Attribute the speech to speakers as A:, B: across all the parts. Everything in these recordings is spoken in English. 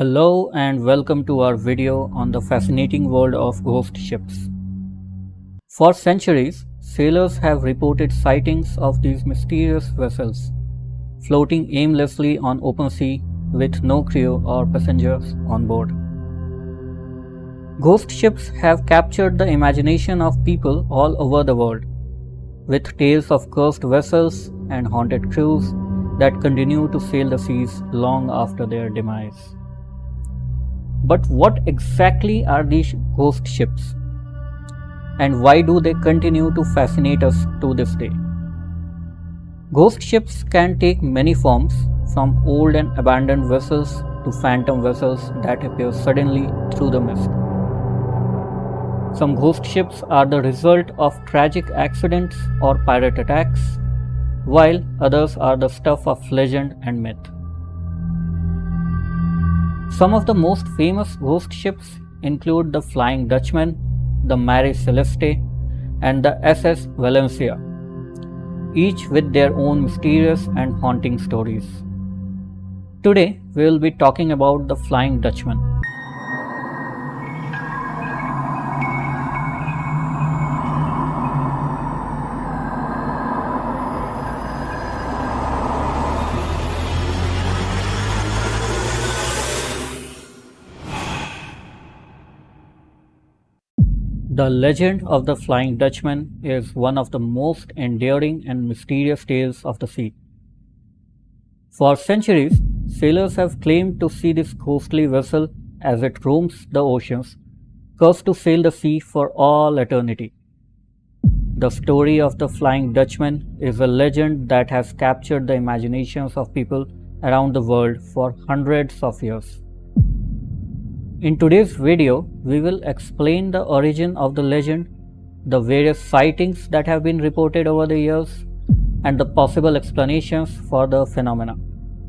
A: Hello and welcome to our video on the fascinating world of ghost ships. For centuries, sailors have reported sightings of these mysterious vessels floating aimlessly on open sea with no crew or passengers on board. Ghost ships have captured the imagination of people all over the world, with tales of cursed vessels and haunted crews that continue to sail the seas long after their demise. But what exactly are these ghost ships? And why do they continue to fascinate us to this day? Ghost ships can take many forms, from old and abandoned vessels to phantom vessels that appear suddenly through the mist. Some ghost ships are the result of tragic accidents or pirate attacks, while others are the stuff of legend and myth. Some of the most famous ghost ships include the Flying Dutchman, the Mare Celeste, and the SS Valencia, each with their own mysterious and haunting stories. Today, we will be talking about the Flying Dutchman. The legend of the Flying Dutchman is one of the most enduring and mysterious tales of the sea. For centuries, sailors have claimed to see this ghostly vessel as it roams the oceans, cursed to sail the sea for all eternity. The story of the Flying Dutchman is a legend that has captured the imaginations of people around the world for hundreds of years. In today's video, we will explain the origin of the legend, the various sightings that have been reported over the years, and the possible explanations for the phenomena.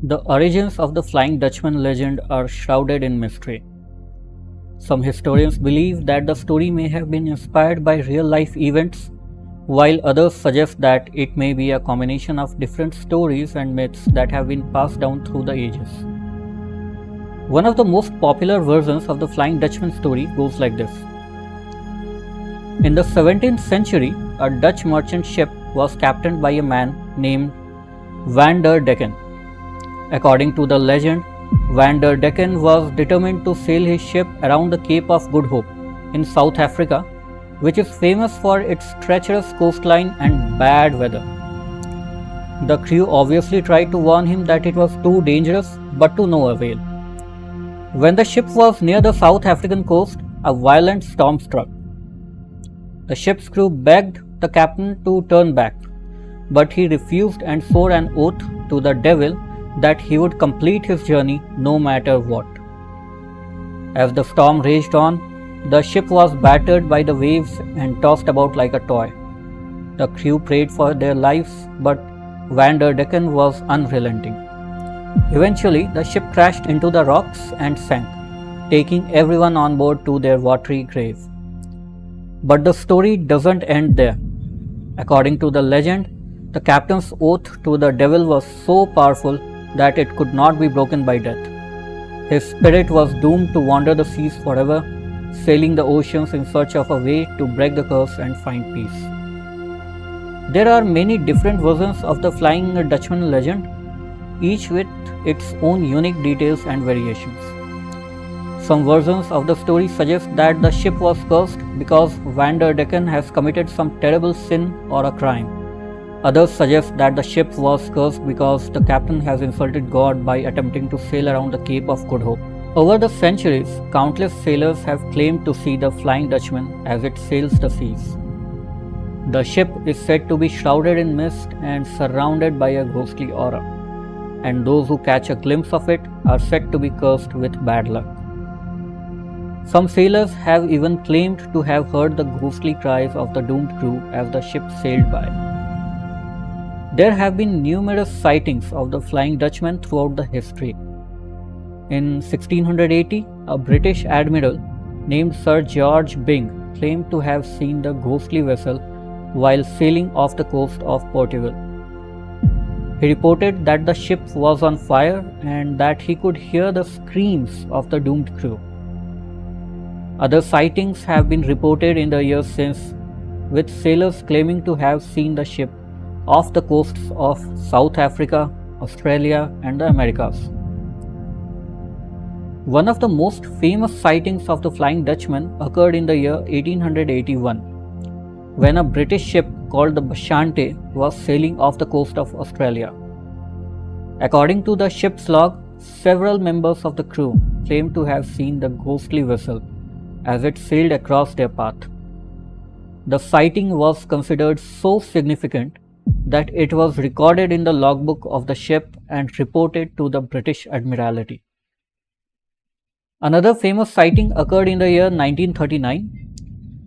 A: The origins of the Flying Dutchman legend are shrouded in mystery. Some historians believe that the story may have been inspired by real-life events, while others suggest that it may be a combination of different stories and myths that have been passed down through the ages. One of the most popular versions of the Flying Dutchman story goes like this. In the 17th century, a Dutch merchant ship was captained by a man named Van der Decken. According to the legend, Van der Decken was determined to sail his ship around the Cape of Good Hope in South Africa, which is famous for its treacherous coastline and bad weather. The crew obviously tried to warn him that it was too dangerous, but to no avail. When the ship was near the South African coast, a violent storm struck. The ship's crew begged the captain to turn back, but he refused and swore an oath to the devil that he would complete his journey no matter what. As the storm raged on, the ship was battered by the waves and tossed about like a toy. The crew prayed for their lives, but Van der Decken was unrelenting. Eventually, the ship crashed into the rocks and sank, taking everyone on board to their watery grave. But the story doesn't end there. According to the legend, the captain's oath to the devil was so powerful that it could not be broken by death. His spirit was doomed to wander the seas forever, sailing the oceans in search of a way to break the curse and find peace. There are many different versions of the Flying Dutchman legend, each with its own unique details and variations. Some versions of the story suggest that the ship was cursed because Van der Decken has committed some terrible sin or a crime. Others suggest that the ship was cursed because the captain has insulted God by attempting to sail around the Cape of Good Hope. Over the centuries, countless sailors have claimed to see the Flying Dutchman as it sails the seas. The ship is said to be shrouded in mist and surrounded by a ghostly aura, and those who catch a glimpse of it are said to be cursed with bad luck. Some sailors have even claimed to have heard the ghostly cries of the doomed crew as the ship sailed by. There have been numerous sightings of the Flying Dutchman throughout the history. In 1680, a British admiral named Sir George Byng claimed to have seen the ghostly vessel while sailing off the coast of Portugal. He reported that the ship was on fire and that he could hear the screams of the doomed crew. Other sightings have been reported in the years since, with sailors claiming to have seen the ship off the coasts of South Africa, Australia, and the Americas. One of the most famous sightings of the Flying Dutchman occurred in the year 1881, when a British ship called the Bashante was sailing off the coast of Australia. According to the ship's log, several members of the crew claimed to have seen the ghostly vessel as it sailed across their path. The sighting was considered so significant that it was recorded in the logbook of the ship and reported to the British Admiralty. Another famous sighting occurred in the year 1939,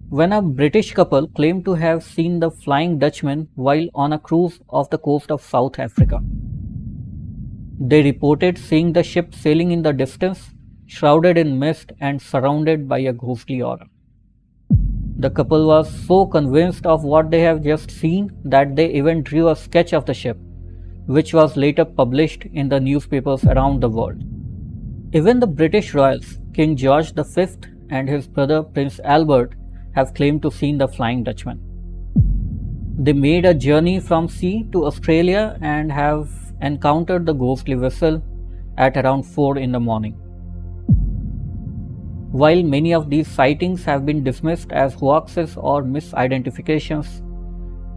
A: when a British couple claimed to have seen the Flying Dutchman while on a cruise off the coast of South Africa. They reported seeing the ship sailing in the distance, shrouded in mist and surrounded by a ghostly aura. The couple was so convinced of what they have just seen that they even drew a sketch of the ship, which was later published in the newspapers around the world. Even the British royals, King George V and his brother Prince Albert, have claimed to seen the Flying Dutchman. They made a journey from sea to Australia and have encountered the ghostly vessel at around 4 in the morning. While many of these sightings have been dismissed as hoaxes or misidentifications,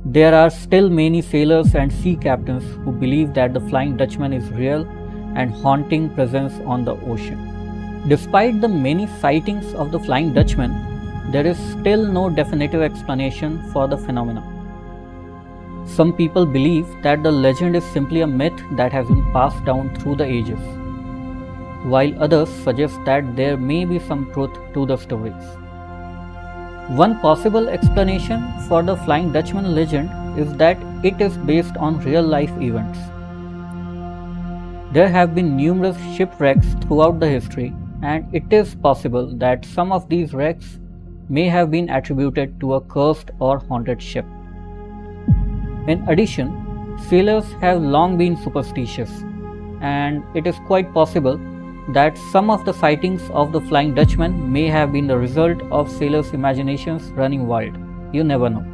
A: there are still many sailors and sea captains who believe that the Flying Dutchman is real and haunting presence on the ocean. Despite the many sightings of the Flying Dutchman, there is still no definitive explanation for the phenomena. Some people believe that the legend is simply a myth that has been passed down through the ages, while others suggest that there may be some truth to the stories. One possible explanation for the Flying Dutchman legend is that it is based on real-life events. There have been numerous shipwrecks throughout the history, and it is possible that some of these wrecks may have been attributed to a cursed or haunted ship. In addition, sailors have long been superstitious, and it is quite possible that some of the sightings of the Flying Dutchman may have been the result of sailors' imaginations running wild. You never know.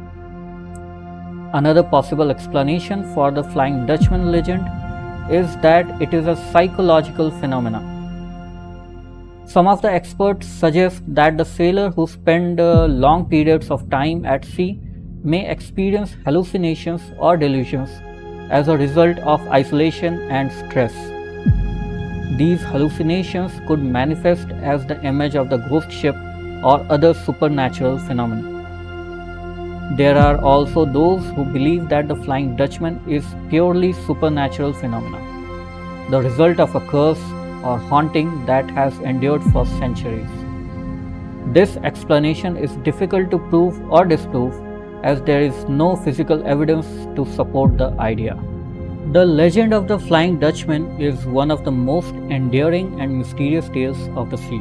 A: Another possible explanation for the Flying Dutchman legend is that it is a psychological phenomenon. Some of the experts suggest that the sailor who spend long periods of time at sea may experience hallucinations or delusions as a result of isolation and stress. These hallucinations could manifest as the image of the ghost ship or other supernatural phenomena. There are also those who believe that the Flying Dutchman is purely supernatural phenomena, the result of a curse or haunting that has endured for centuries. This explanation is difficult to prove or disprove, as there is no physical evidence to support the idea. The legend of the Flying Dutchman is one of the most enduring and mysterious tales of the sea.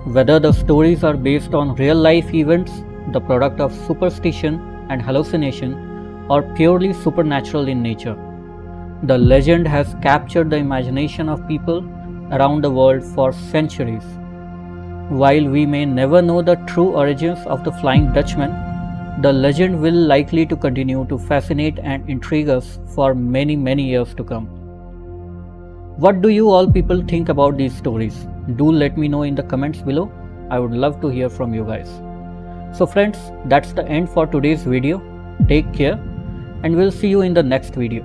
A: Whether the stories are based on real-life events, the product of superstition and hallucination, or purely supernatural in nature, the legend has captured the imagination of people around the world for centuries. While we may never know the true origins of the Flying Dutchman, the legend will likely to continue to fascinate and intrigue us for many years to come. What do you all people think about these stories? Do let me know in the comments below. I would love to hear from you guys. So friends, that's the end for today's video. Take care and we'll see you in the next video.